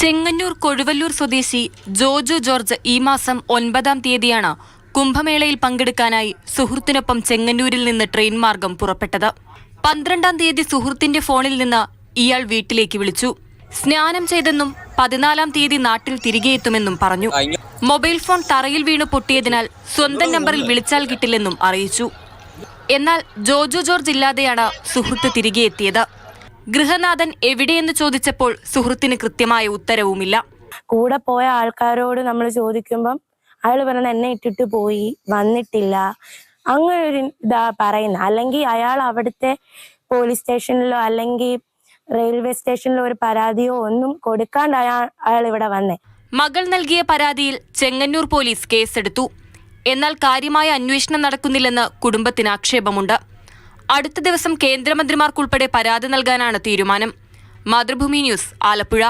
ചെങ്ങന്നൂർ കൊഴുവല്ലൂർ സ്വദേശി ജോജു ജോർജ് ഈ മാസം 9-ാം തീയതിയാണ് കുംഭമേളയിൽ പങ്കെടുക്കാനായി സുഹൃത്തിനൊപ്പം ചെങ്ങന്നൂരിൽ നിന്ന് ട്രെയിൻ മാർഗം പുറപ്പെട്ടത്. 12-ാം തീയതി സുഹൃത്തിന്റെ ഫോണിൽ നിന്ന് ഇയാൾ വീട്ടിലേക്ക് വിളിച്ചു. സ്നാനം ചെയ്തെന്നും 14-ാം തീയതി നാട്ടിൽ തിരികെ എത്തുമെന്നും പറഞ്ഞു. മൊബൈൽ ഫോൺ തറയിൽ വീണു പൊട്ടിയതിനാൽ സ്വന്തം നമ്പറിൽ വിളിച്ചാൽ കിട്ടില്ലെന്നും അറിയിച്ചു. എന്നാൽ ജോജു ജോർജ് ഇല്ലാതെയാണ് സുഹൃത്ത് തിരികെ എത്തിയത്. ഗൃഹനാഥൻ എവിടെയെന്ന് ചോദിച്ചപ്പോൾ സുഹൃത്തിന് കൃത്യമായ ഉത്തരവുമില്ല. കൂടെ പോയ ആൾക്കാരോട് നമ്മൾ ചോദിക്കുമ്പം അയാൾ പറഞ്ഞ എന്നെ ഇട്ടിട്ട് പോയി, വന്നിട്ടില്ല, അങ്ങനെ ഒരു ഇതാ പറയുന്നത്. അല്ലെങ്കിൽ അയാൾ അവിടുത്തെ പോലീസ് സ്റ്റേഷനിലോ അല്ലെങ്കിൽ റെയിൽവേ സ്റ്റേഷനിലോ ഒരു പരാതിയോ ഒന്നും കൊടുക്കാണ്ട് അയാൾ ഇവിടെ വന്നേ. മകൾ നൽകിയ പരാതിയിൽ ചെങ്ങന്നൂർ പോലീസ് കേസെടുത്തു. എന്നാൽ കാര്യമായ അന്വേഷണം നടക്കുന്നില്ലെന്ന് കുടുംബത്തിന് ആക്ഷേപമുണ്ട്. അടുത്ത ദിവസം കേന്ദ്രമന്ത്രിമാർക്കുൾപ്പെടെ പരാതി നൽകാനാണ് തീരുമാനം. മാതൃഭൂമി ന്യൂസ്, ആലപ്പുഴ.